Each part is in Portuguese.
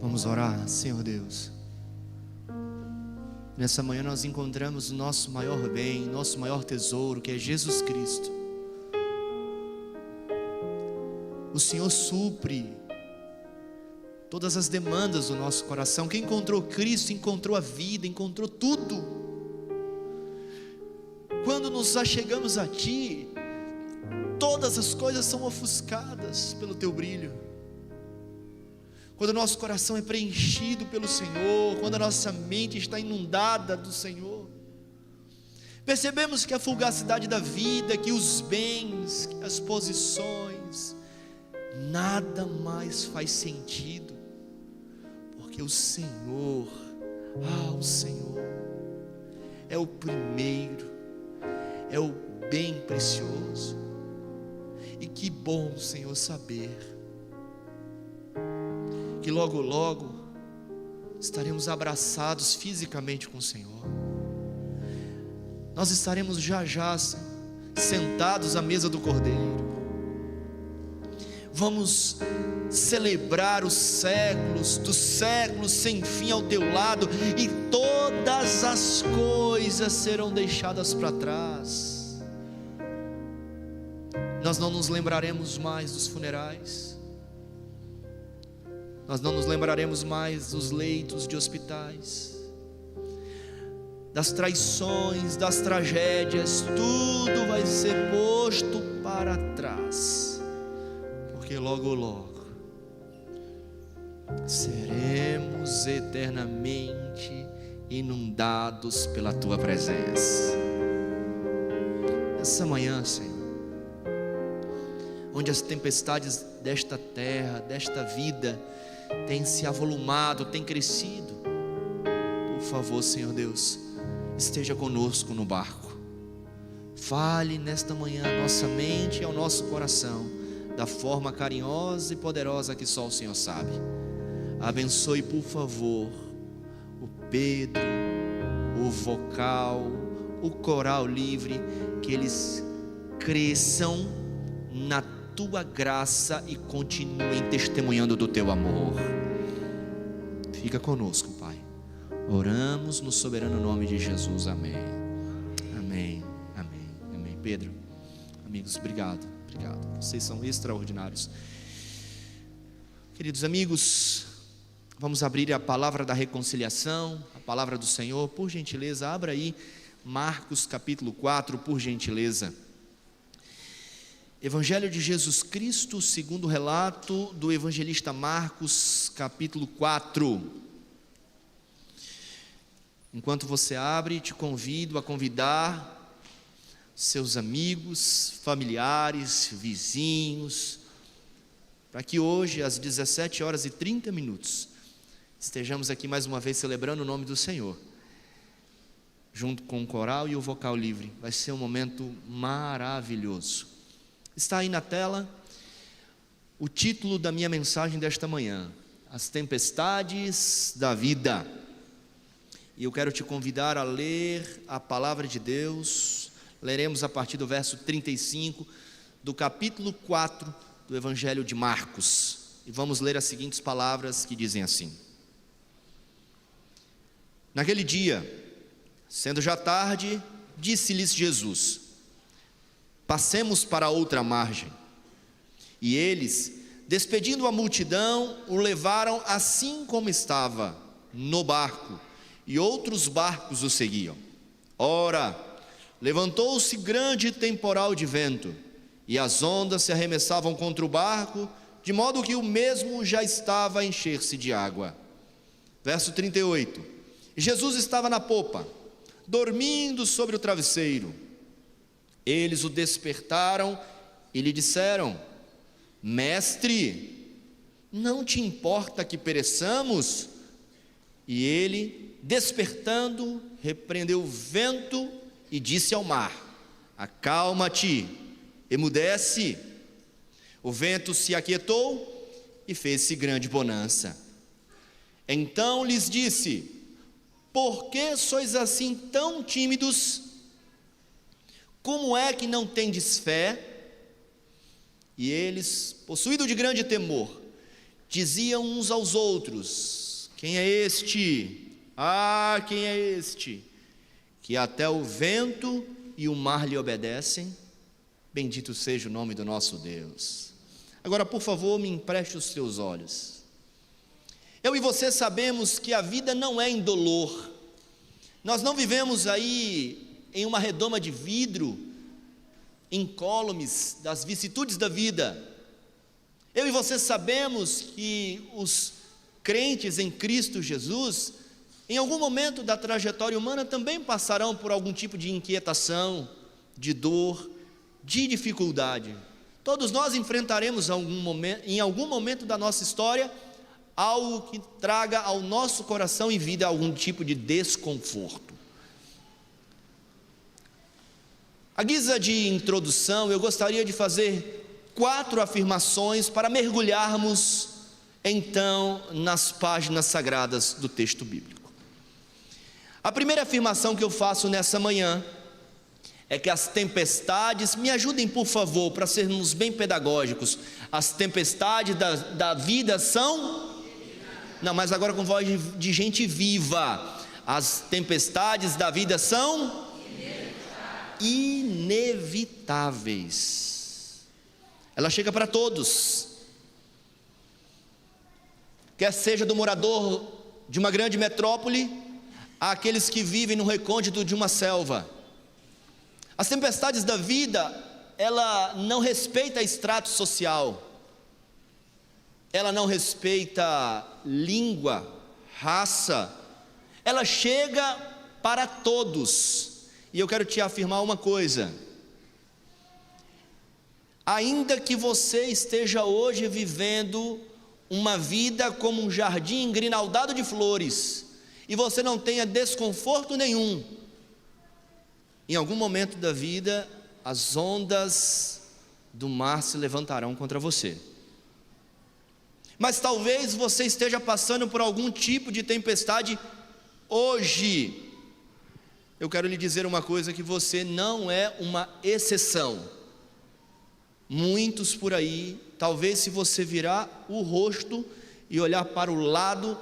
Vamos orar. Senhor Deus, nessa manhã nós encontramos o nosso maior bem, nosso maior tesouro, que é Jesus Cristo. O Senhor supre todas as demandas do nosso coração. Quem encontrou Cristo, encontrou a vida, encontrou tudo. Quando nos achegamos a Ti, todas as coisas são ofuscadas pelo Teu brilho. Quando o nosso coração é preenchido pelo Senhor, quando a nossa mente está inundada do Senhor, percebemos que a fugacidade da vida, que os bens, que as posições, nada mais faz sentido, porque o Senhor, o Senhor é o primeiro, é o bem precioso. E que bom, Senhor, saber que logo logo estaremos abraçados fisicamente com o Senhor. Nós estaremos já sentados à mesa do Cordeiro. Vamos celebrar os séculos dos séculos sem fim ao teu lado, e todas as coisas serão deixadas para trás. Nós não nos lembraremos mais dos funerais. Nós não nos lembraremos mais dos leitos de hospitais, das traições, das tragédias. Tudo vai ser posto para trás, porque logo logo seremos eternamente inundados pela Tua presença. Essa manhã, Senhor, onde as tempestades desta terra, desta vida, têm se avolumado, têm crescido, por favor, Senhor Deus, esteja conosco no barco. Fale nesta manhã a nossa mente e ao nosso coração, da forma carinhosa e poderosa que só o Senhor sabe. Abençoe, por favor, o Pedro, o vocal, o coral livre, que eles cresçam na Tua graça e continuem testemunhando do Teu amor. Fica conosco, Pai. Oramos no soberano nome de Jesus. Amém. Amém. Amém. Amém. Pedro, amigos, obrigado. Vocês são extraordinários. Queridos amigos, vamos abrir a palavra da reconciliação, a palavra do Senhor. Por gentileza, abra aí Marcos capítulo 4, por gentileza. Evangelho de Jesus Cristo, segundo o relato do evangelista Marcos, capítulo 4. Enquanto você abre, te convido a convidar seus amigos, familiares, vizinhos, para que hoje, às 17h30, estejamos aqui mais uma vez celebrando o nome do Senhor, junto com o coral e o vocal livre. Vai ser um momento maravilhoso. Está aí na tela o título da minha mensagem desta manhã: As Tempestades da Vida. E eu quero te convidar a ler a palavra de Deus. Leremos a partir do verso 35 do capítulo 4 do Evangelho de Marcos. E vamos ler as seguintes palavras que dizem assim: Naquele dia, sendo já tarde, disse-lhes Jesus: Passemos para outra margem. E eles, despedindo a multidão, o levaram assim como estava, no barco, e outros barcos o seguiam. Ora, levantou-se grande temporal de vento, e as ondas se arremessavam contra o barco, de modo que o mesmo já estava a encher-se de água. Verso 38. Jesus estava na popa, dormindo sobre o travesseiro. Eles o despertaram e lhe disseram: Mestre, não te importa que pereçamos? E ele, despertando, repreendeu o vento e disse ao mar: Acalma-te, emudece. O vento se aquietou e fez-se grande bonança. Então lhes disse: Por que sois assim tão tímidos? Como é que não tendes fé? E eles, possuídos de grande temor, diziam uns aos outros: quem é este? Ah, quem é este? Que até o vento e o mar lhe obedecem. Bendito seja o nome do nosso Deus. Agora, por favor, me empreste os teus olhos. Eu e você sabemos que a vida não é indolor. Nós não vivemos aí em uma redoma de vidro, incólumes das vicissitudes da vida. Eu e você sabemos que os crentes em Cristo Jesus, em algum momento da trajetória humana, também passarão por algum tipo de inquietação, de dor, de dificuldade. Todos nós enfrentaremos em algum momento da nossa história algo que traga ao nosso coração e vida algum tipo de desconforto. À guisa de introdução, eu gostaria de fazer 4 afirmações para mergulharmos então nas páginas sagradas do texto bíblico. A primeira afirmação que eu faço nessa manhã é que as tempestades, me ajudem por favor, para sermos bem pedagógicos, as tempestades da vida são, não, mas agora com voz de gente viva, as tempestades da vida são inevitáveis. Ela chega para todos, quer seja do morador de uma grande metrópole, àqueles que vivem no recôndito de uma selva. As tempestades da vida, ela não respeita extrato social, ela não respeita língua, raça, ela chega para todos. E eu quero te afirmar uma coisa: ainda que você esteja hoje vivendo uma vida como um jardim engrinaldado de flores, e você não tenha desconforto nenhum, em algum momento da vida, as ondas do mar se levantarão contra você. Mas talvez você esteja passando por algum tipo de tempestade hoje. Eu quero lhe dizer uma coisa, que você não é uma exceção. Muitos por aí, talvez se você virar o rosto e olhar para o lado,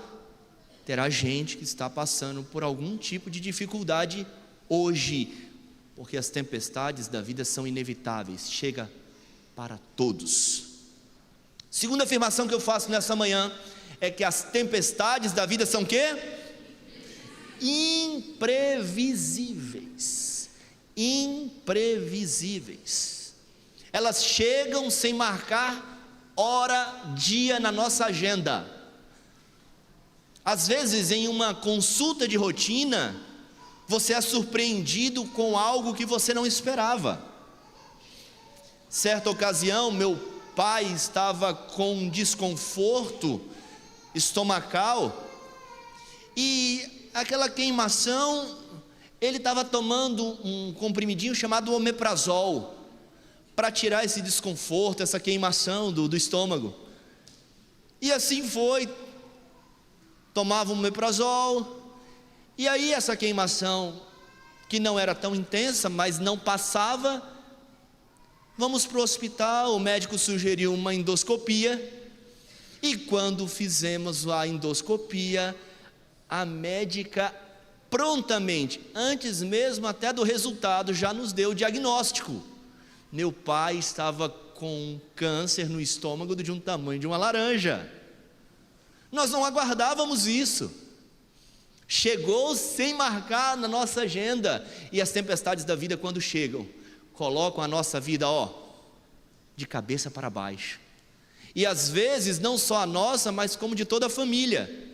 terá gente que está passando por algum tipo de dificuldade hoje, porque as tempestades da vida são inevitáveis, chega para todos. Segunda afirmação que eu faço nessa manhã é que as tempestades da vida são o quê? Imprevisíveis. Imprevisíveis. Elas chegam sem marcar hora, dia na nossa agenda. Às vezes, em uma consulta de rotina, você é surpreendido com algo que você não esperava. Certa ocasião, meu pai estava com um desconforto estomacal, e aquela queimação, ele estava tomando um comprimidinho chamado omeprazol, para tirar esse desconforto, essa queimação do estômago. E assim foi, tomava um omeprazol, e aí essa queimação, que não era tão intensa, mas não passava, vamos para o hospital, o médico sugeriu uma endoscopia, e quando fizemos a endoscopia, a médica prontamente, antes mesmo até do resultado, já nos deu o diagnóstico. Meu pai estava com câncer no estômago de um tamanho de uma laranja. Nós não aguardávamos isso. Chegou sem marcar na nossa agenda. E as tempestades da vida, quando chegam, colocam a nossa vida, de cabeça para baixo. E às vezes não só a nossa, mas como de toda a família.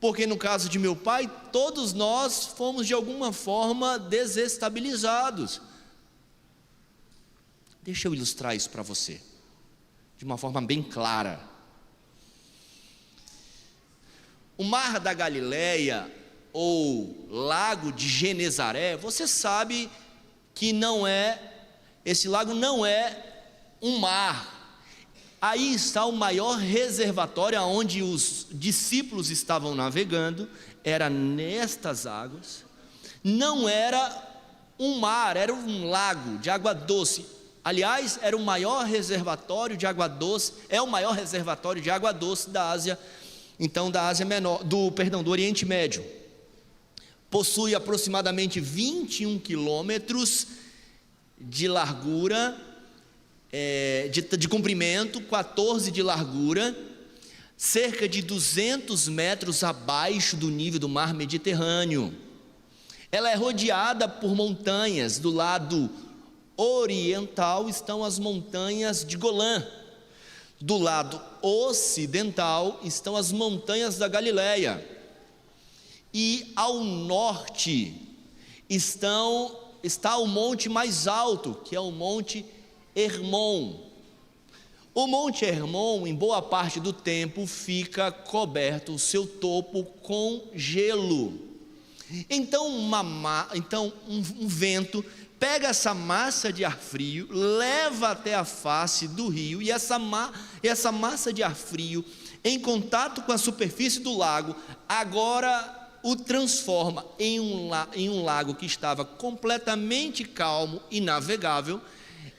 Porque no caso de meu pai, todos nós fomos de alguma forma desestabilizados. Deixa eu ilustrar isso para você, de uma forma bem clara. O Mar da Galileia, ou Lago de Genezaré, você sabe que esse lago não é um mar. Aí está o maior reservatório onde os discípulos estavam navegando, era nestas águas. Não era um mar, era um lago de água doce. Aliás, era o maior reservatório de água doce, é o maior reservatório de água doce da Ásia, então da Ásia Menor, do Oriente Médio. Possui aproximadamente 21 quilômetros de largura, de comprimento, 14 de largura, cerca de 200 metros abaixo do nível do mar Mediterrâneo. Ela é rodeada por montanhas. Do lado oriental estão as montanhas de Golã. Do lado ocidental estão as montanhas da Galileia. E ao norte está o monte mais alto, que é o Monte Hermon. O Monte Hermon, em boa parte do tempo, fica coberto, o seu topo, com gelo. Então um vento pega essa massa de ar frio, leva até a face do rio, e essa massa de ar frio, em contato com a superfície do lago, agora o transforma em um lago que estava completamente calmo e navegável,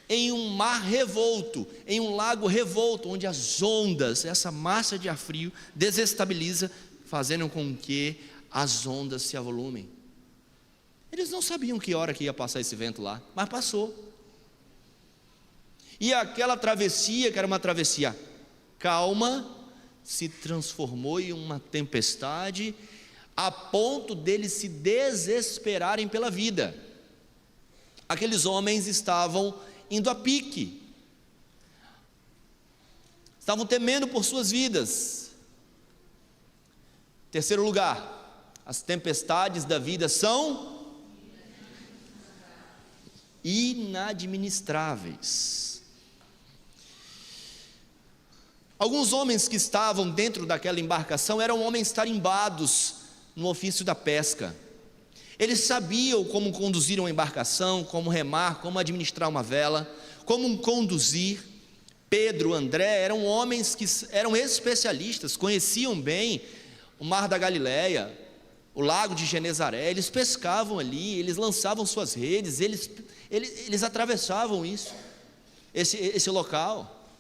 em um mar revolto, em um lago revolto, onde as ondas, essa massa de ar frio, desestabiliza, fazendo com que as ondas se avolumem. Eles não sabiam que hora que ia passar esse vento lá, mas passou. E aquela travessia, que era uma travessia calma, se transformou em uma tempestade, a ponto deles se desesperarem pela vida. Aqueles homens estavam indo a pique, estavam temendo por suas vidas. Terceiro lugar, as tempestades da vida são inadministráveis. Alguns homens que estavam dentro daquela embarcação eram homens tarimbados no ofício da pesca. Eles sabiam como conduzir uma embarcação, como remar, como administrar uma vela, como conduzir. Pedro, André, eram homens que eram especialistas, conheciam bem o mar da Galileia, o lago de Genezaré. Eles pescavam ali, eles lançavam suas redes, eles atravessavam esse local.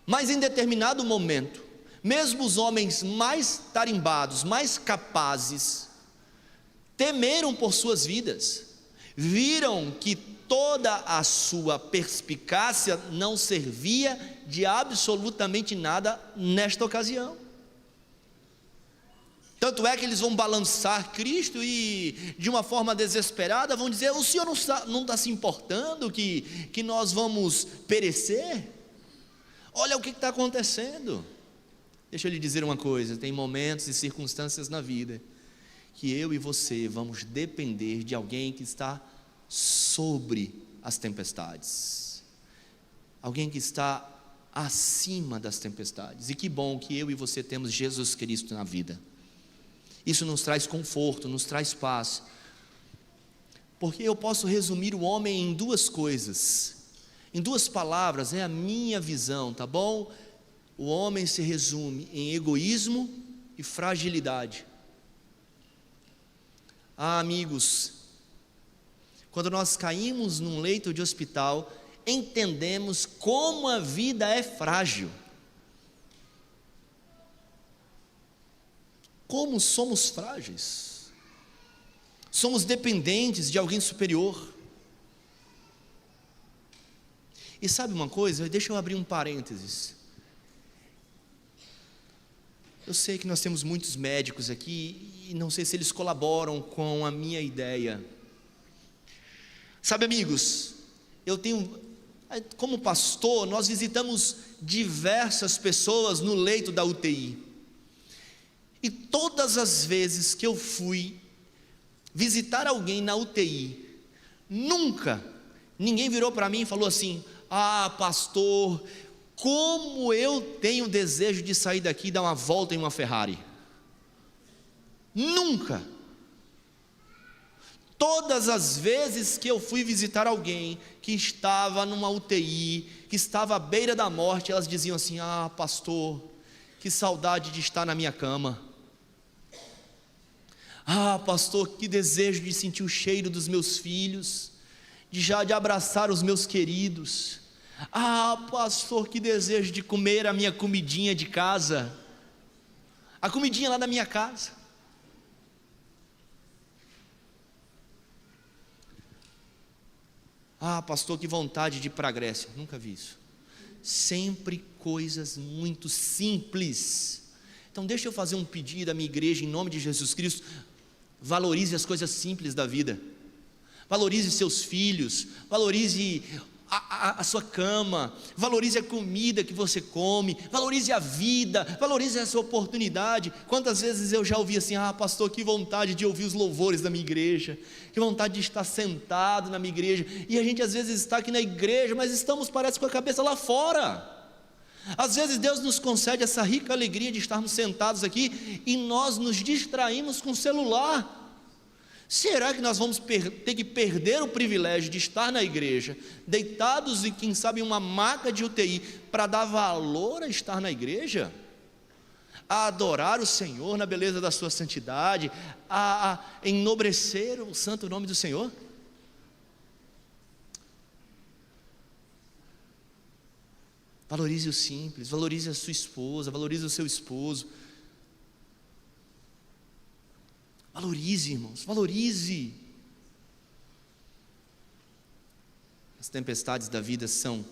Mas em determinado momento, mesmo os homens mais tarimbados, mais capazes, temeram por suas vidas, viram que toda a sua perspicácia não servia de absolutamente nada nesta ocasião. Tanto é que eles vão balançar Cristo e, de uma forma desesperada, vão dizer: o Senhor não está se importando que nós vamos perecer? Olha o que está acontecendo. Deixa eu lhe dizer uma coisa: tem momentos e circunstâncias na vida que eu e você vamos depender de alguém que está sobre as tempestades, alguém que está acima das tempestades. E que bom que eu e você temos Jesus Cristo na vida. Isso nos traz conforto, nos traz paz, porque eu posso resumir o homem em duas coisas, em duas palavras, é a minha visão, tá bom? O homem se resume em egoísmo e fragilidade. Ah, amigos, quando nós caímos num leito de hospital, entendemos como a vida é frágil, como somos frágeis, somos dependentes de alguém superior. E sabe uma coisa? Deixa eu abrir um parênteses. Eu sei que nós temos muitos médicos aqui e não sei se eles colaboram com a minha ideia. Sabe, amigos, como pastor, nós visitamos diversas pessoas no leito da UTI. E todas as vezes que eu fui visitar alguém na UTI, nunca ninguém virou para mim e falou assim: ah, pastor, como eu tenho desejo de sair daqui e dar uma volta em uma Ferrari. Nunca. Todas as vezes que eu fui visitar alguém que estava numa UTI, que estava à beira da morte, elas diziam assim: ah, pastor, que saudade de estar na minha cama. Ah, pastor, que desejo de sentir o cheiro dos meus filhos, de abraçar os meus queridos. Ah, pastor, que desejo de comer a minha comidinha de casa, a comidinha lá da minha casa. Ah, pastor, que vontade de ir para a Grécia. Nunca vi isso. Sempre coisas muito simples. Então deixa eu fazer um pedido à minha igreja, em nome de Jesus Cristo. Valorize as coisas simples da vida. Valorize seus filhos, valorize a sua cama, valorize a comida que você come, valorize a vida, valorize essa oportunidade. Quantas vezes eu já ouvi assim: ah, pastor, que vontade de ouvir os louvores da minha igreja, que vontade de estar sentado na minha igreja. E a gente às vezes está aqui na igreja, mas estamos, parece, com a cabeça lá fora. Às vezes Deus nos concede essa rica alegria de estarmos sentados aqui e nós nos distraímos com o celular. Será que nós vamos ter que perder o privilégio de estar na igreja, deitados e quem sabe em uma maca de UTI, para dar valor a estar na igreja? A adorar o Senhor na beleza da sua santidade, a enobrecer o santo nome do Senhor? Valorize o simples, valorize a sua esposa, valorize o seu esposo. Valorize, irmãos, valorize. As tempestades da vida são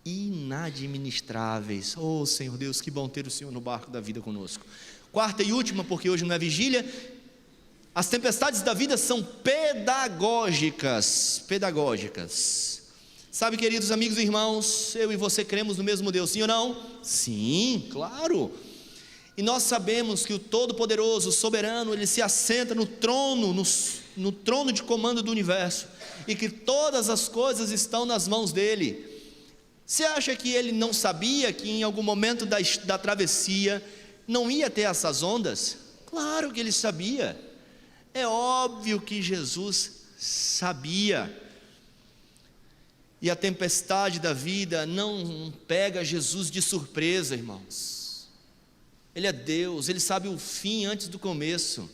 inadministráveis. Oh, Senhor Deus, que bom ter o Senhor no barco da vida conosco. Quarta e última, porque hoje não é vigília. As tempestades da vida são pedagógicas. Sabe, queridos amigos e irmãos, eu e você cremos no mesmo Deus, sim ou não? Sim, claro. E nós sabemos que o Todo-Poderoso, o Soberano, Ele se assenta no trono de comando do universo, e que todas as coisas estão nas mãos dEle. Você acha que Ele não sabia que em algum momento da travessia não ia ter essas ondas? Claro que Ele sabia. É óbvio que Jesus sabia. E a tempestade da vida não pega Jesus de surpresa, irmãos. Ele é Deus, Ele sabe o fim antes do começo.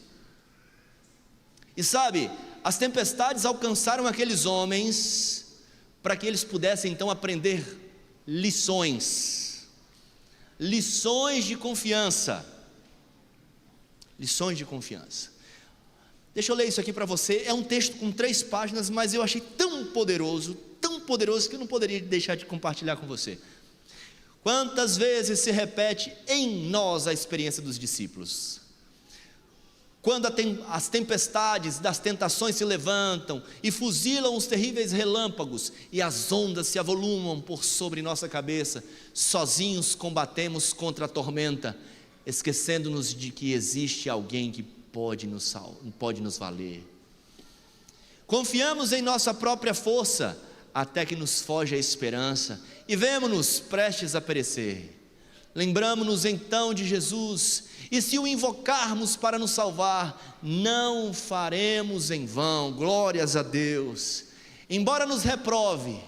E sabe, as tempestades alcançaram aqueles homens para que eles pudessem então aprender lições de confiança. Lições de confiança. Deixa eu ler isso aqui para você. É um texto com 3 páginas, mas eu achei tão poderoso que eu não poderia deixar de compartilhar com você. Quantas vezes se repete em nós a experiência dos discípulos? Quando as tempestades das tentações se levantam e fuzilam os terríveis relâmpagos e as ondas se avolumam por sobre nossa cabeça, sozinhos combatemos contra a tormenta, esquecendo-nos de que existe alguém que pode nos valer. Confiamos em nossa própria força, até que nos foge a esperança e vemo-nos prestes a perecer. Lembramo-nos então de Jesus, e se o invocarmos para nos salvar, não faremos em vão. Glórias a Deus. Embora nos reprove,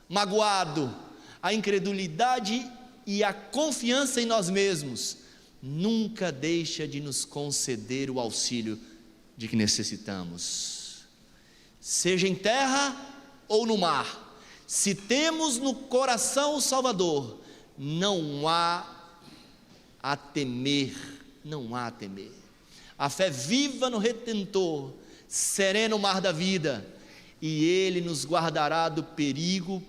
magoado, a incredulidade e a confiança em nós mesmos, nunca deixa de nos conceder o auxílio de que necessitamos. Seja em terra ou no mar, se temos no coração o Salvador, não há a temer. A fé viva no Redentor, serena no mar da vida, e Ele nos guardará do perigo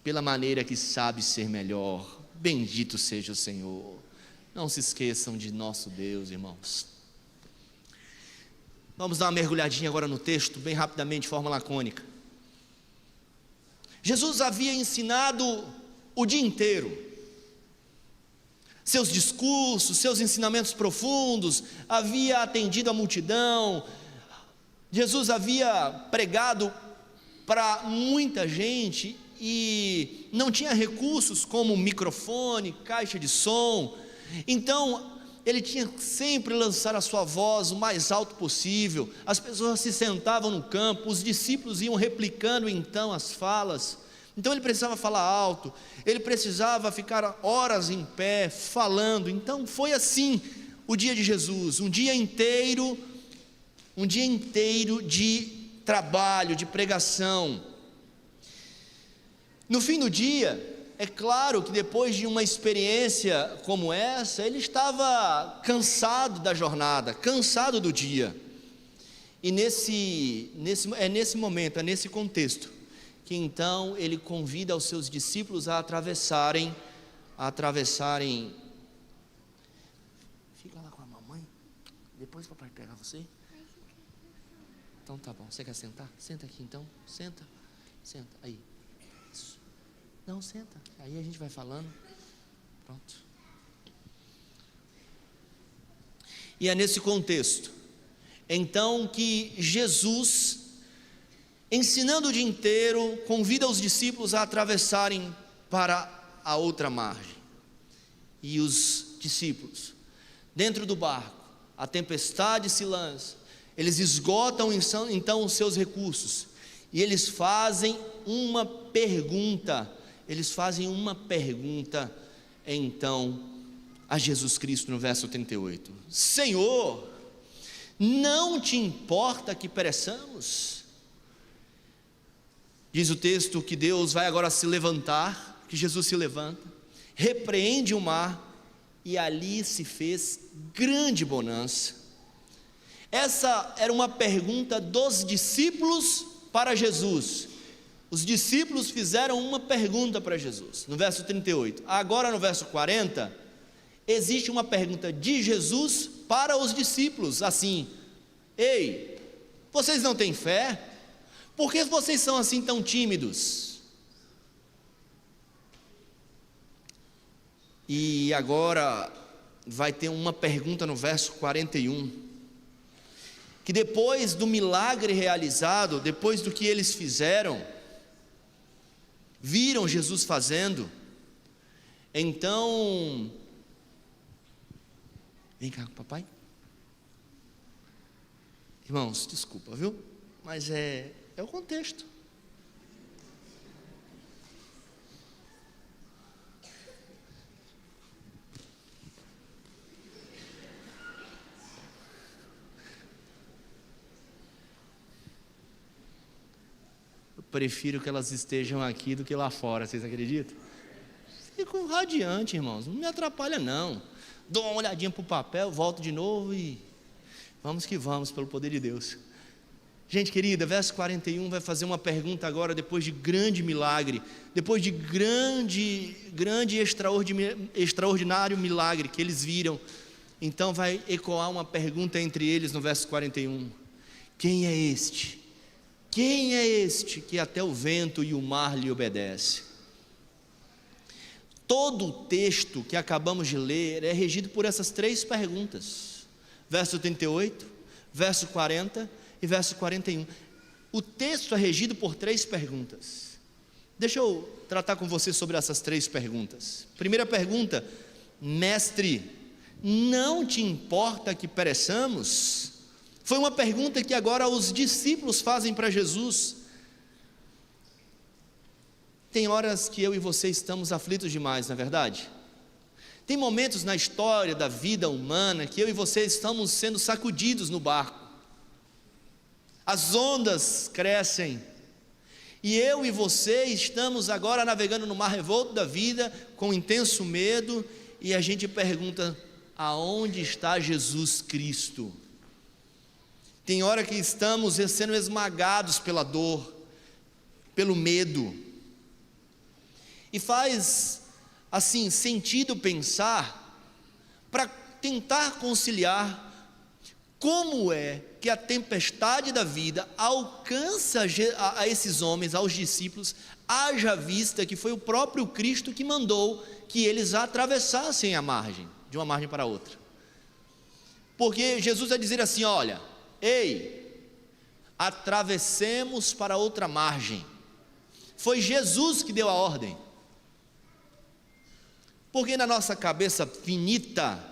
pela maneira que sabe ser melhor. Bendito seja o Senhor. Não se esqueçam de nosso Deus, irmãos. Vamos dar uma mergulhadinha agora no texto, bem rapidamente, de forma lacônica. Jesus havia ensinado o dia inteiro, seus discursos, seus ensinamentos profundos, havia atendido a multidão, Jesus havia pregado para muita gente e não tinha recursos como microfone, caixa de som. Então ele tinha que sempre lançar a sua voz o mais alto possível. As pessoas se sentavam no campo, os discípulos iam replicando então as falas. Então ele precisava falar alto, ele precisava ficar horas em pé falando. Então foi assim o dia de Jesus, um dia inteiro de trabalho, de pregação. No fim do dia, é claro que depois de uma experiência como essa, ele estava cansado da jornada, cansado do dia. E nesse momento, é nesse contexto, que então ele convida os seus discípulos a atravessarem. Fica lá com a mamãe, depois o papai pega você. Então tá bom, você quer sentar? Senta aqui então, senta, aí. Isso. Não, senta, aí a gente vai falando. Pronto. E é nesse contexto, então, que Jesus, ensinando o dia inteiro, convida os discípulos a atravessarem para a outra margem. E os discípulos, dentro do barco, a tempestade se lança, eles esgotam então os seus recursos, e eles fazem uma pergunta, então, a Jesus Cristo no verso 38, Senhor, não te importa que pereçamos? Diz o texto que Deus vai agora se levantar, que Jesus se levanta, repreende o mar, e ali se fez grande bonança. Essa era uma pergunta dos discípulos para Jesus. Os discípulos fizeram uma pergunta para Jesus, no verso 38. Agora no verso 40, existe uma pergunta de Jesus para os discípulos, assim: ei, vocês não têm fé? Por que vocês são assim tão tímidos? E agora vai ter uma pergunta no verso 41, que depois do milagre realizado, depois do que eles fizeram, viram Jesus fazendo, então, vem cá com o papai. Irmãos, desculpa, viu? Mas é o contexto. Eu prefiro que elas estejam aqui do que lá fora, vocês acreditam? Fico radiante, irmãos, não me atrapalha não. Dou uma olhadinha para o papel, volto de novo e vamos que vamos, pelo poder de Deus. Gente querida, verso 41 vai fazer uma pergunta agora, depois de grande milagre, depois de grande extraordinário milagre que eles viram. Então vai ecoar uma pergunta entre eles no verso 41: quem é este? Quem é este que até o vento e o mar lhe obedece? Todo o texto que acabamos de ler é regido por essas três perguntas, verso 38, verso 40 e verso 41. O texto é regido por três perguntas. Deixa eu tratar com você sobre essas três perguntas. Primeira pergunta: mestre, não te importa que pereçamos? Foi uma pergunta que agora os discípulos fazem para Jesus. Tem horas que eu e você estamos aflitos demais, não é verdade? Tem momentos na história da vida humana que eu e você estamos sendo sacudidos no barco. As ondas crescem, e eu e você estamos agora navegando no mar revolto da vida, com intenso medo, e a gente pergunta: aonde está Jesus Cristo? Tem hora que estamos sendo esmagados pela dor, pelo medo, e faz assim sentido pensar, para tentar conciliar, como é que a tempestade da vida alcança a esses homens, aos discípulos, haja vista que foi o próprio Cristo que mandou que eles atravessassem a margem, de uma margem para outra. Porque Jesus vai dizer assim: olha, ei, atravessemos para outra margem. Foi Jesus que deu a ordem. Porque na nossa cabeça finita,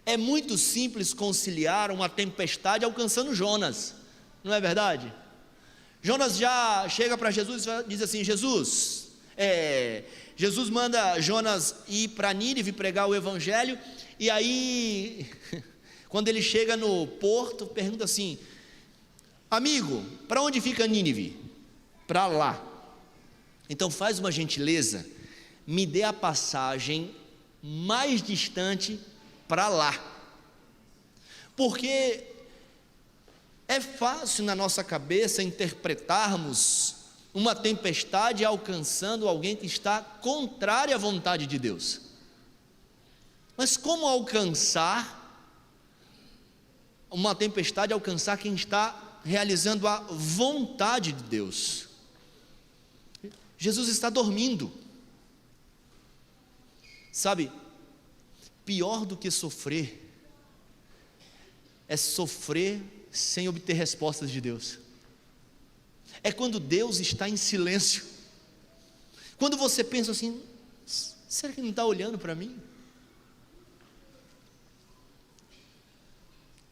é muito simples conciliar uma tempestade alcançando Jonas, não é verdade? Jonas já chega para Jesus e diz assim: Jesus manda Jonas ir para Nínive pregar o evangelho, e aí, quando ele chega no porto, pergunta assim: amigo, para onde fica Nínive? Para lá. Então faz uma gentileza, me dê a passagem mais distante para lá. Porque é fácil na nossa cabeça interpretarmos uma tempestade alcançando alguém que está contrário à vontade de Deus. Mas como alcançar uma tempestade, alcançar quem está realizando a vontade de Deus? Jesus está dormindo. Sabe, pior do que sofrer é sofrer sem obter respostas de Deus. É quando Deus está em silêncio. Quando você pensa assim, será que Ele não está olhando para mim?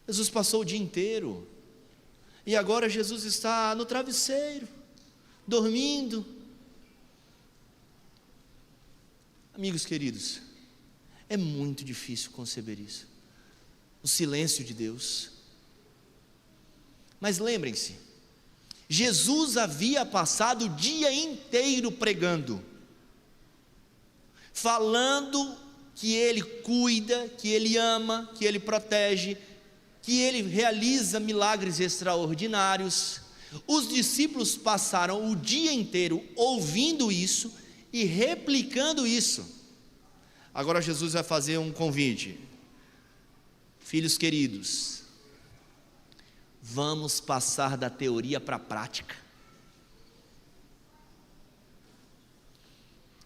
Jesus passou o dia inteiro, e agora Jesus está no travesseiro, dormindo. Amigos queridos, é muito difícil conceber isso, o silêncio de Deus. Mas lembrem-se, Jesus havia passado o dia inteiro pregando, falando que Ele cuida, que Ele ama, que Ele protege, que Ele realiza milagres extraordinários. Os discípulos passaram o dia inteiro ouvindo isso e replicando isso. Agora Jesus vai fazer um convite. Filhos queridos, vamos passar da teoria para a prática.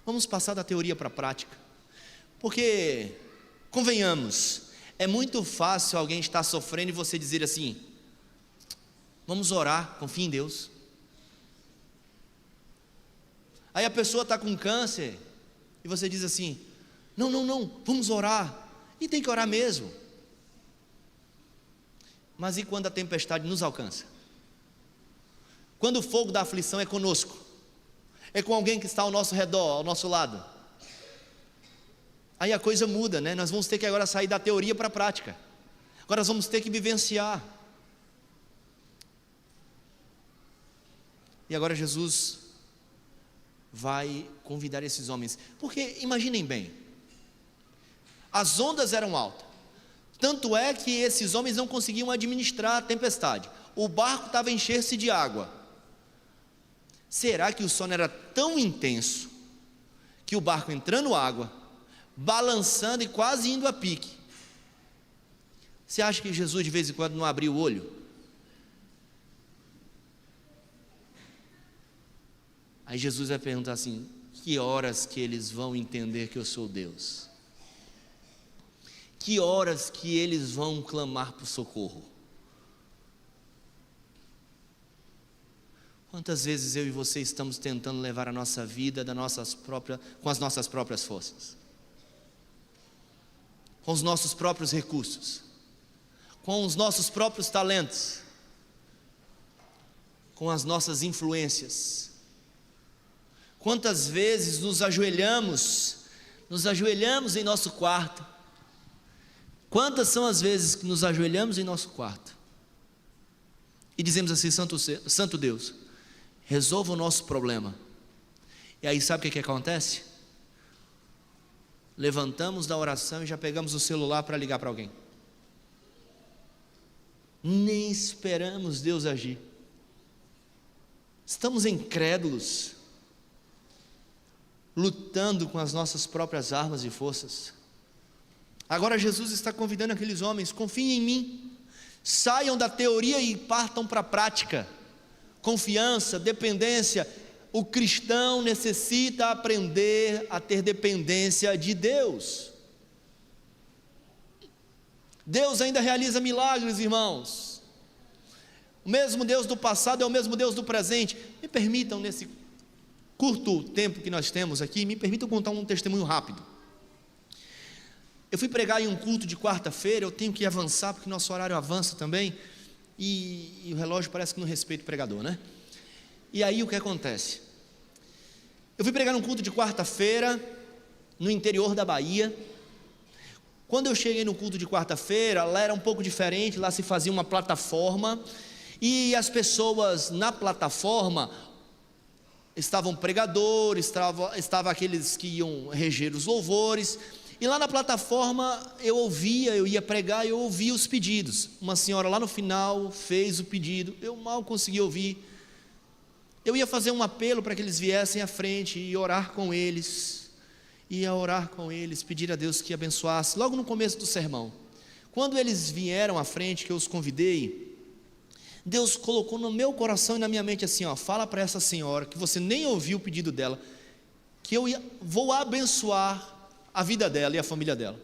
Vamos passar da teoria para a prática. Porque, convenhamos, é muito fácil alguém estar sofrendo e você dizer assim: vamos orar, confia em Deus. Aí a pessoa está com câncer e você diz assim: não, vamos orar. E tem que orar mesmo. Mas e quando a tempestade nos alcança? Quando o fogo da aflição é conosco, é com alguém que está ao nosso redor, ao nosso lado, aí a coisa muda, né? Nós vamos ter que agora sair da teoria para a prática. Agora nós vamos ter que vivenciar. E agora Jesus vai convidar esses homens, porque imaginem bem, as ondas eram altas, tanto é que esses homens não conseguiam administrar a tempestade, o barco estava a encher-se de água. Será que o sono era tão intenso que o barco entrando água, balançando e quase indo a pique? Você acha que Jesus de vez em quando não abria o olho? Aí Jesus vai perguntar assim: que horas que eles vão entender que eu sou Deus? Que horas que eles vão clamar por socorro? Quantas vezes eu e você estamos tentando levar a nossa vida com as nossas próprias forças, com os nossos próprios recursos, com os nossos próprios talentos, com as nossas influências? Quantas vezes nos ajoelhamos em nosso quarto? Quantas são as vezes que nos ajoelhamos em nosso quarto e dizemos assim: Santo Deus, resolva o nosso problema. E aí sabe o que acontece? Levantamos da oração e já pegamos o celular para ligar para alguém. Nem esperamos Deus agir. Estamos incrédulos, lutando com as nossas próprias armas e forças. Agora Jesus está convidando aqueles homens: confiem em mim, saiam da teoria e partam para a prática. Confiança, dependência. O cristão necessita aprender a ter dependência de Deus. Deus ainda realiza milagres, irmãos. O mesmo Deus do passado é o mesmo Deus do presente. Me permitam, nesse curto tempo que nós temos aqui, me permitam contar um testemunho rápido. Eu fui pregar em um culto de quarta-feira. Eu tenho que avançar porque nosso horário avança também, e o relógio parece que não respeita o pregador, né? E aí o que acontece? Eu fui pregar num culto de quarta-feira no interior da Bahia. Quando eu cheguei no culto de quarta-feira, lá era um pouco diferente. Lá se fazia uma plataforma, e as pessoas na plataforma estavam pregadores, estava aqueles que iam reger os louvores, e lá na plataforma eu ia pregar e eu ouvia os pedidos. Uma senhora lá no final fez o pedido, eu mal consegui ouvir. Eu ia fazer um apelo para que eles viessem à frente e orar com eles, pedir a Deus que abençoasse, logo no começo do sermão. Quando eles vieram à frente, que eu os convidei, Deus colocou no meu coração e na minha mente assim, fala para essa senhora, que você nem ouviu o pedido dela, que vou abençoar a vida dela e a família dela.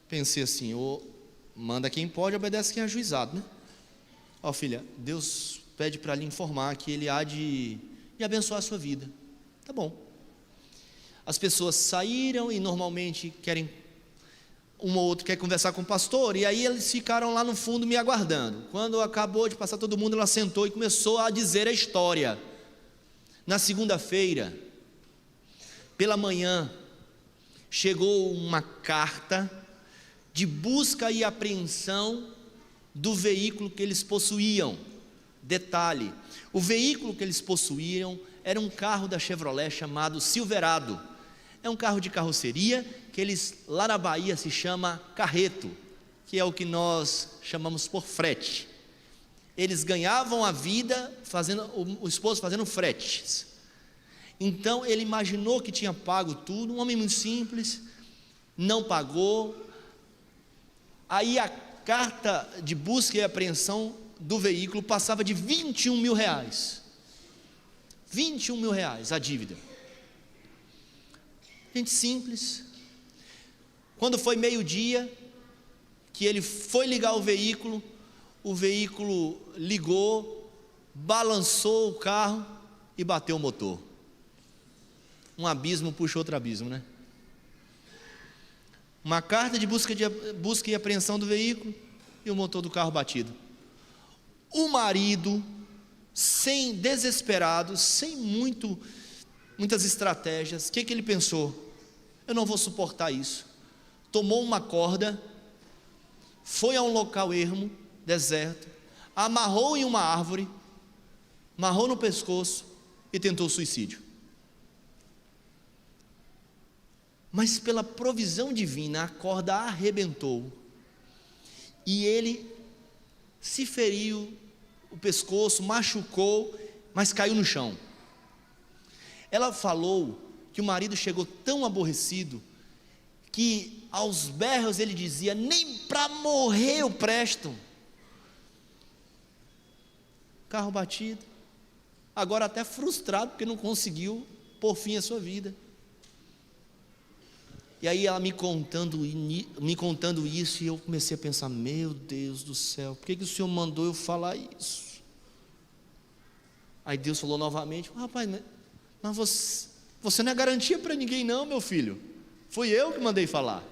Pensei assim, manda quem pode, obedece quem é ajuizado, né? Filha, Deus pede para lhe informar que Ele há de abençoar a sua vida. Tá bom. As pessoas saíram e normalmente um ou outro quer conversar com o pastor, e aí eles ficaram lá no fundo me aguardando. Quando acabou de passar todo mundo, ela sentou e começou a dizer a história. Na segunda-feira, pela manhã, chegou uma carta de busca e apreensão do veículo que eles possuíam. Detalhe, o veículo que eles possuíam era um carro da Chevrolet chamado Silverado. É um carro de carroceria que eles, lá na Bahia, se chama carreto, que é o que nós chamamos por frete. Eles ganhavam a vida o esposo fazendo fretes. Então ele imaginou que tinha pago tudo, um homem muito simples, não pagou. Aí a carta de busca e apreensão do veículo passava de 21 mil reais. 21 mil reais a dívida. Gente simples. Quando foi meio-dia, que ele foi ligar o veículo ligou, balançou o carro e bateu o motor. Um abismo puxa outro abismo, né? Uma carta de busca e apreensão do veículo e o motor do carro batido. O marido, desesperado, sem muitas estratégias, o que ele pensou? Eu não vou suportar isso. Tomou uma corda, foi a um local ermo, deserto, amarrou em uma árvore, amarrou no pescoço e tentou suicídio. Mas pela provisão divina, a corda arrebentou e ele se feriu o pescoço, machucou, mas caiu no chão. Ela falou que o marido chegou tão aborrecido que aos berros ele dizia: nem para morrer eu presto. Carro batido, agora até frustrado porque não conseguiu pôr fim à sua vida. E aí ela me contando isso, e eu comecei a pensar: meu Deus do céu, por que o Senhor mandou eu falar isso? Aí Deus falou novamente: rapaz, mas você não é garantia para ninguém não, meu filho. Fui eu que mandei falar.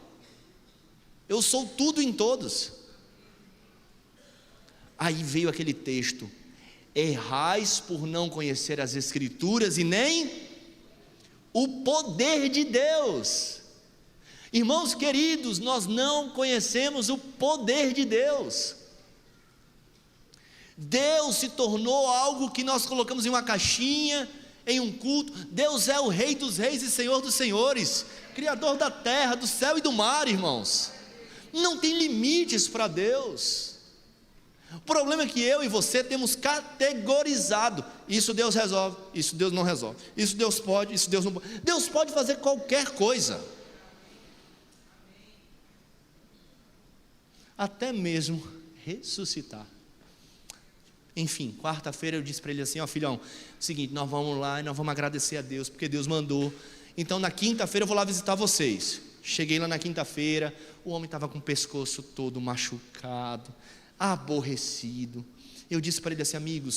Eu sou tudo em todos. Aí veio aquele texto: errais por não conhecer as Escrituras e nem o poder de Deus. Irmãos queridos, nós não conhecemos o poder de Deus. Deus se tornou algo que nós colocamos em uma caixinha, em um culto. Deus é o Rei dos reis e Senhor dos senhores, Criador da terra, do céu e do mar, irmãos. Não tem limites para Deus. O problema é que eu e você temos categorizado: isso Deus resolve, isso Deus não resolve, isso Deus pode, isso Deus não pode. Deus pode fazer qualquer coisa, até mesmo ressuscitar. Enfim, quarta-feira eu disse para ele assim: filhão, seguinte, nós vamos lá e nós vamos agradecer a Deus, porque Deus mandou. Então na quinta-feira eu vou lá visitar vocês. Cheguei lá na quinta-feira, o homem estava com o pescoço todo machucado, aborrecido. Eu disse para ele assim: amigo,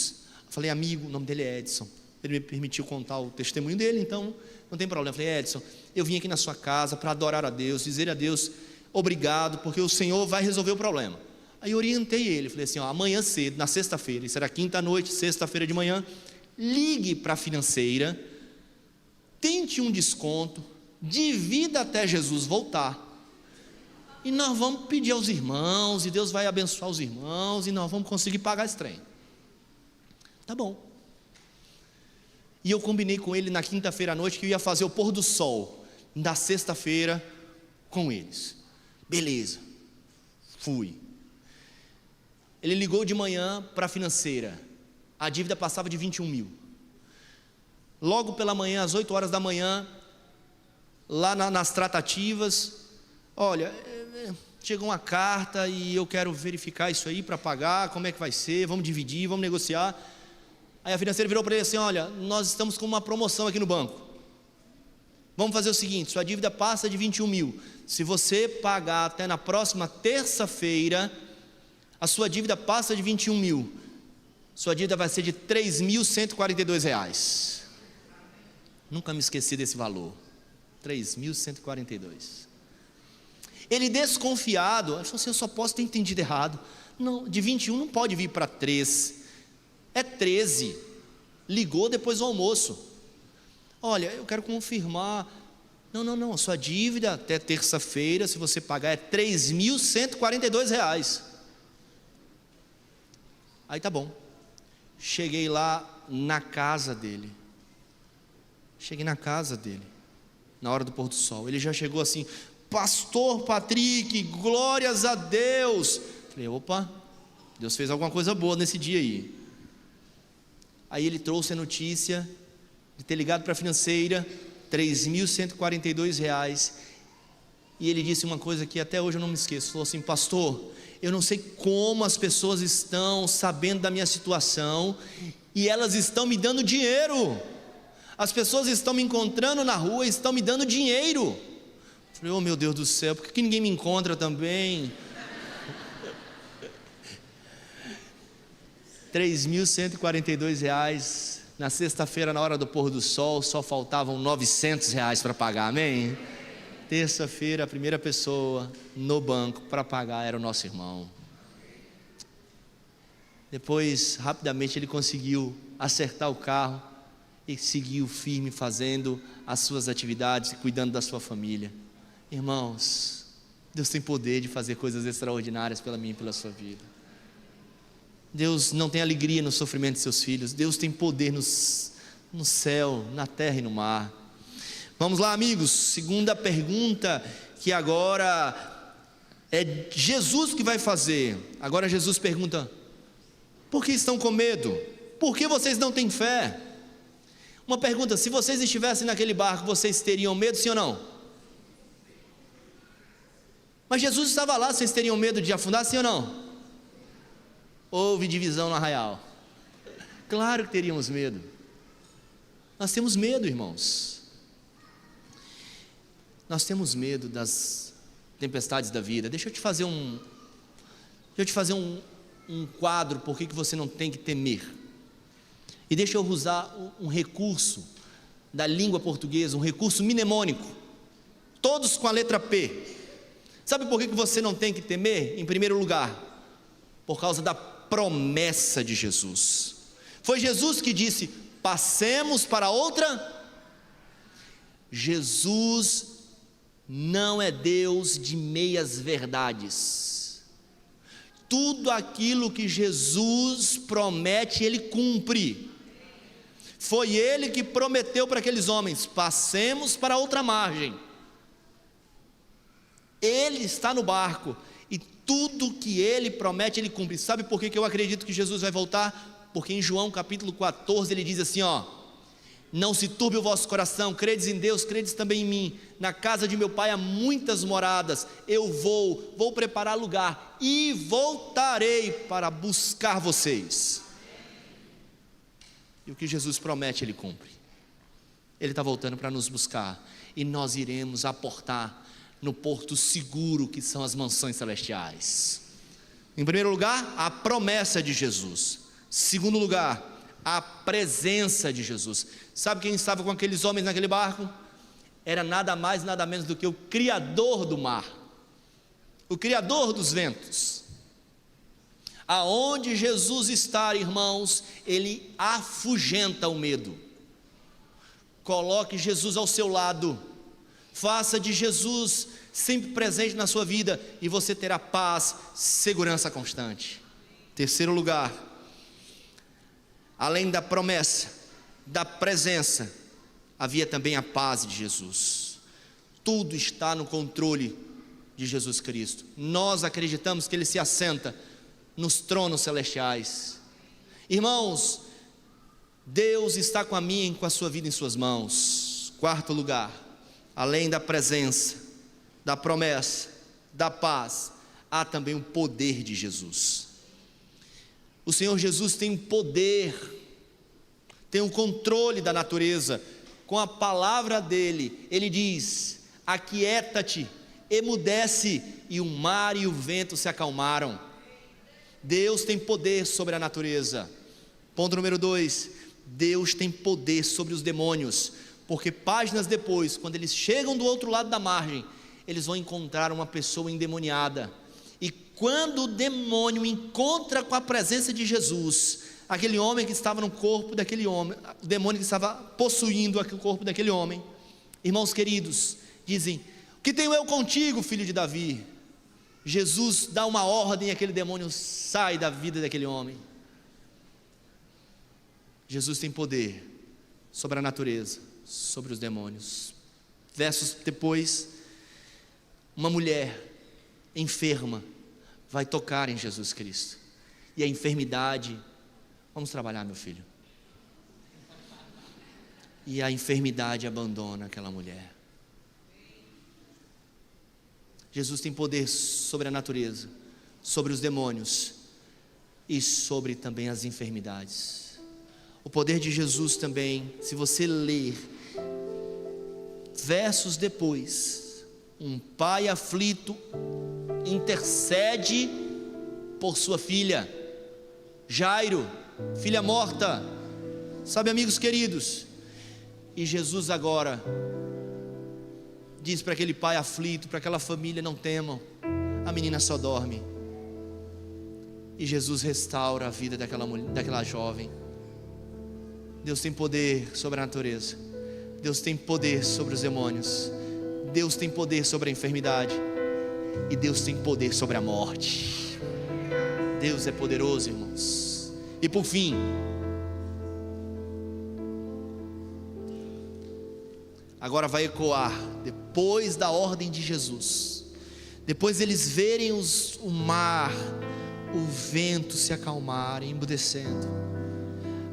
o nome dele é Edson. Ele me permitiu contar o testemunho dele, então não tem problema. Eu falei: Edson, eu vim aqui na sua casa para adorar a Deus, dizer a Deus obrigado, porque o Senhor vai resolver o problema. Aí eu orientei ele, falei assim: amanhã cedo, na sexta-feira, isso era quinta-noite, sexta-feira de manhã, ligue para a financeira, tente um desconto, divida até Jesus voltar, e nós vamos pedir aos irmãos, e Deus vai abençoar os irmãos, e nós vamos conseguir pagar esse trem. Tá bom. E eu combinei com ele na quinta-feira à noite que eu ia fazer o pôr do sol na sexta-feira com eles. Beleza, fui. Ele ligou de manhã para a financeira, a dívida passava de 21 mil. Logo pela manhã, às 8 horas da manhã, lá nas tratativas, olha, chegou uma carta e eu quero verificar isso aí para pagar, como é que vai ser, vamos dividir, vamos negociar. Aí a financeira virou para ele assim: olha, nós estamos com uma promoção aqui no banco, vamos fazer o seguinte, sua dívida passa de 21 mil, se você pagar até na próxima terça-feira, a sua dívida passa de 21 mil, sua dívida vai ser de R$3.142, nunca me esqueci desse valor, 3.142. Ele desconfiado, ele falou assim: eu só posso ter entendido errado, não, de 21 não pode vir para 3, é 13, ligou depois do almoço, olha, eu quero confirmar, não, a sua dívida até terça-feira, se você pagar, é R$3.142, aí tá bom, cheguei lá na casa dele, na hora do pôr do sol, ele já chegou assim: pastor Patrick, glórias a Deus. Falei: opa, Deus fez alguma coisa boa nesse dia aí. Aí ele trouxe a notícia de ter ligado para a financeira, R$3.142, e ele disse uma coisa que até hoje eu não me esqueço, falou assim: pastor, eu não sei como as pessoas estão sabendo da minha situação, e elas estão me dando dinheiro, as pessoas estão me encontrando na rua e estão me dando dinheiro. Falei: oh meu Deus do céu, por que ninguém me encontra também? R$3.142, na sexta-feira, na hora do pôr do sol, só faltavam R$900 para pagar, amém? Terça-feira, a primeira pessoa no banco para pagar era o nosso irmão. Depois, rapidamente, ele conseguiu acertar o carro e seguiu firme, fazendo as suas atividades e cuidando da sua família. Irmãos, Deus tem poder de fazer coisas extraordinárias pela minha e pela sua vida. Deus não tem alegria no sofrimento de seus filhos. Deus tem poder no céu, na terra e no mar. Vamos lá, amigos, segunda pergunta, que agora é Jesus que vai fazer. Agora Jesus pergunta: por que estão com medo? Por que vocês não têm fé? Uma pergunta: se vocês estivessem naquele barco, vocês teriam medo, sim ou não? Mas Jesus estava lá, vocês teriam medo de afundar, sim ou não? Houve divisão no arraial. Claro que teríamos medo. Nós temos medo, irmãos. Nós temos medo das tempestades da vida. Deixa eu te fazer um quadro, por que você não tem que temer. E deixa eu usar um recurso da língua portuguesa, um recurso mnemônico, todos com a letra P. Sabe por que você não tem que temer? Em primeiro lugar, por causa da promessa de Jesus. Foi Jesus que disse: passemos para outra. Jesus não é Deus de meias verdades. Tudo aquilo que Jesus promete, Ele cumpre. Foi Ele que prometeu para aqueles homens: passemos para outra margem. Ele está no barco, e tudo que Ele promete, Ele cumpre. Sabe por que eu acredito que Jesus vai voltar? Porque em João capítulo 14, Ele diz assim, não se turbe o vosso coração, credes em Deus, credes também em mim, na casa de meu Pai há muitas moradas, eu vou preparar lugar, e voltarei para buscar vocês. E o que Jesus promete, Ele cumpre. Ele está voltando para nos buscar, e nós iremos aportar no porto seguro que são as mansões celestiais. Em primeiro lugar, a promessa de Jesus. Segundo lugar, a presença de Jesus. Sabe quem estava com aqueles homens naquele barco? Era nada mais, nada menos do que o Criador do mar, o Criador dos ventos. Aonde Jesus está, irmãos, Ele afugenta o medo. Coloque Jesus ao seu lado, faça de Jesus sempre presente na sua vida, e você terá paz, segurança constante. Terceiro lugar, além da promessa, da presença, havia também a paz de Jesus. Tudo está no controle de Jesus Cristo. Nós acreditamos que Ele se assenta nos tronos celestiais. Irmãos, Deus está com a minha e com a sua vida em suas mãos. Quarto lugar, além da presença, da promessa, da paz, há também o poder de Jesus. O Senhor Jesus tem o poder, tem o controle da natureza. Com a palavra dele, ele diz: aquieta-te, emudece, e o mar e o vento se acalmaram. Deus tem poder sobre a natureza. Ponto número 2, Deus tem poder sobre os demônios, porque páginas depois, quando eles chegam do outro lado da margem, eles vão encontrar uma pessoa endemoniada, e quando o demônio encontra com a presença de Jesus, aquele homem que estava no corpo daquele homem, o demônio que estava possuindo o corpo daquele homem, irmãos queridos, dizem: o que tenho eu contigo, filho de Davi? Jesus dá uma ordem e aquele demônio sai da vida daquele homem. Jesus tem poder sobre a natureza, sobre os demônios. Versos depois, uma mulher enferma vai tocar em Jesus Cristo, e a enfermidade, vamos trabalhar, meu filho, e a enfermidade abandona aquela mulher. Jesus tem poder sobre a natureza, sobre os demônios e sobre também as enfermidades. O poder de Jesus também, se você ler versos depois, um pai aflito intercede por sua filha, Jairo, filha morta, sabe, amigos queridos, e Jesus agora diz para aquele pai aflito, para aquela família: não temam, a menina só dorme. E Jesus restaura a vida daquela jovem. Deus tem poder sobre a natureza, Deus tem poder sobre os demônios, Deus tem poder sobre a enfermidade, e Deus tem poder sobre a morte. Deus é poderoso, irmãos. E por fim, agora vai ecoar, depois da ordem de Jesus, depois eles verem o mar, o vento se acalmarem, emudecendo,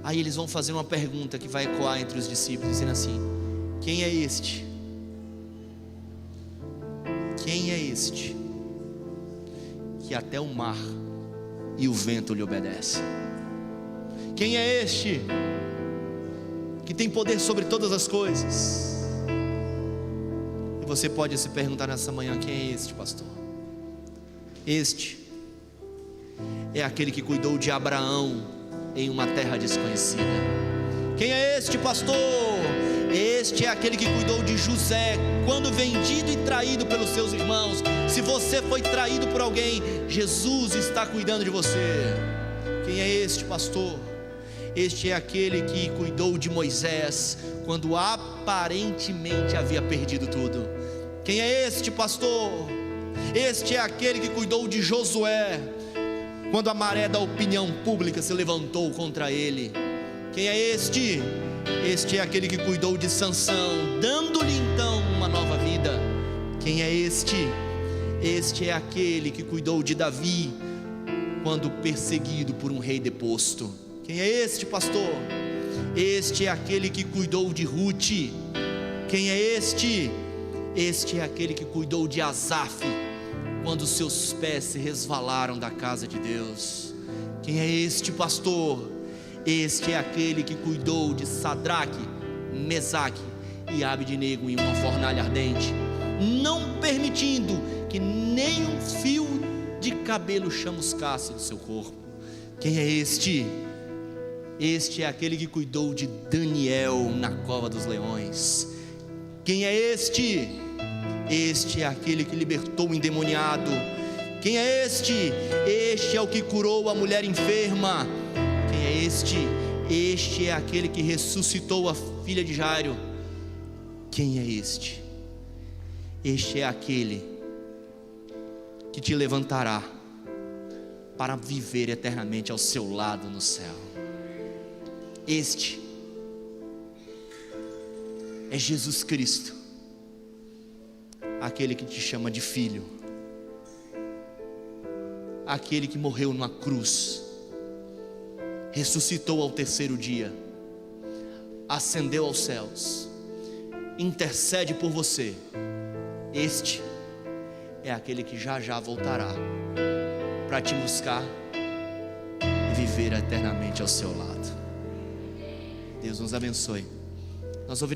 aí eles vão fazer uma pergunta que vai ecoar entre os discípulos, dizendo assim: quem é este? Quem é este que até o mar e o vento lhe obedecem? Quem é este que tem poder sobre todas as coisas? E você pode se perguntar nessa manhã: quem é este, pastor? Este é aquele que cuidou de Abraão em uma terra desconhecida. Quem é este, pastor? Este é aquele que cuidou de José quando vendido e traído pelos seus irmãos. Se você foi traído por alguém, Jesus está cuidando de você. Quem é este, pastor? Este é aquele que cuidou de Moisés quando aparentemente havia perdido tudo. Quem é este, pastor? Este é aquele que cuidou de Josué quando a maré da opinião pública se levantou contra ele. Quem é este? Este é aquele que cuidou de Sansão, dando-lhe então uma nova vida. Quem é este? Este é aquele que cuidou de Davi quando perseguido por um rei deposto. Quem é este, pastor? Este é aquele que cuidou de Ruth. Quem é este? Este é aquele que cuidou de Asaf quando seus pés se resvalaram da casa de Deus. Quem é este, pastor? Este é aquele que cuidou de Sadraque, Mesaque e Abednego em uma fornalha ardente, não permitindo que nem um fio de cabelo chamuscasse do seu corpo. Quem é este? Este é aquele que cuidou de Daniel na cova dos leões. Quem é este? Este é aquele que libertou o endemoniado. Quem é este? Este é o que curou a mulher enferma. Quem é este? Este é aquele que ressuscitou a filha de Jairo. Quem é este? Este é aquele que te levantará para viver eternamente ao seu lado no céu. Este é Jesus Cristo, aquele que te chama de filho, aquele que morreu numa cruz, ressuscitou ao terceiro dia, ascendeu aos céus, intercede por você. Este é aquele que já já voltará para te buscar e viver eternamente ao seu lado. Deus nos abençoe. Nós ouviremos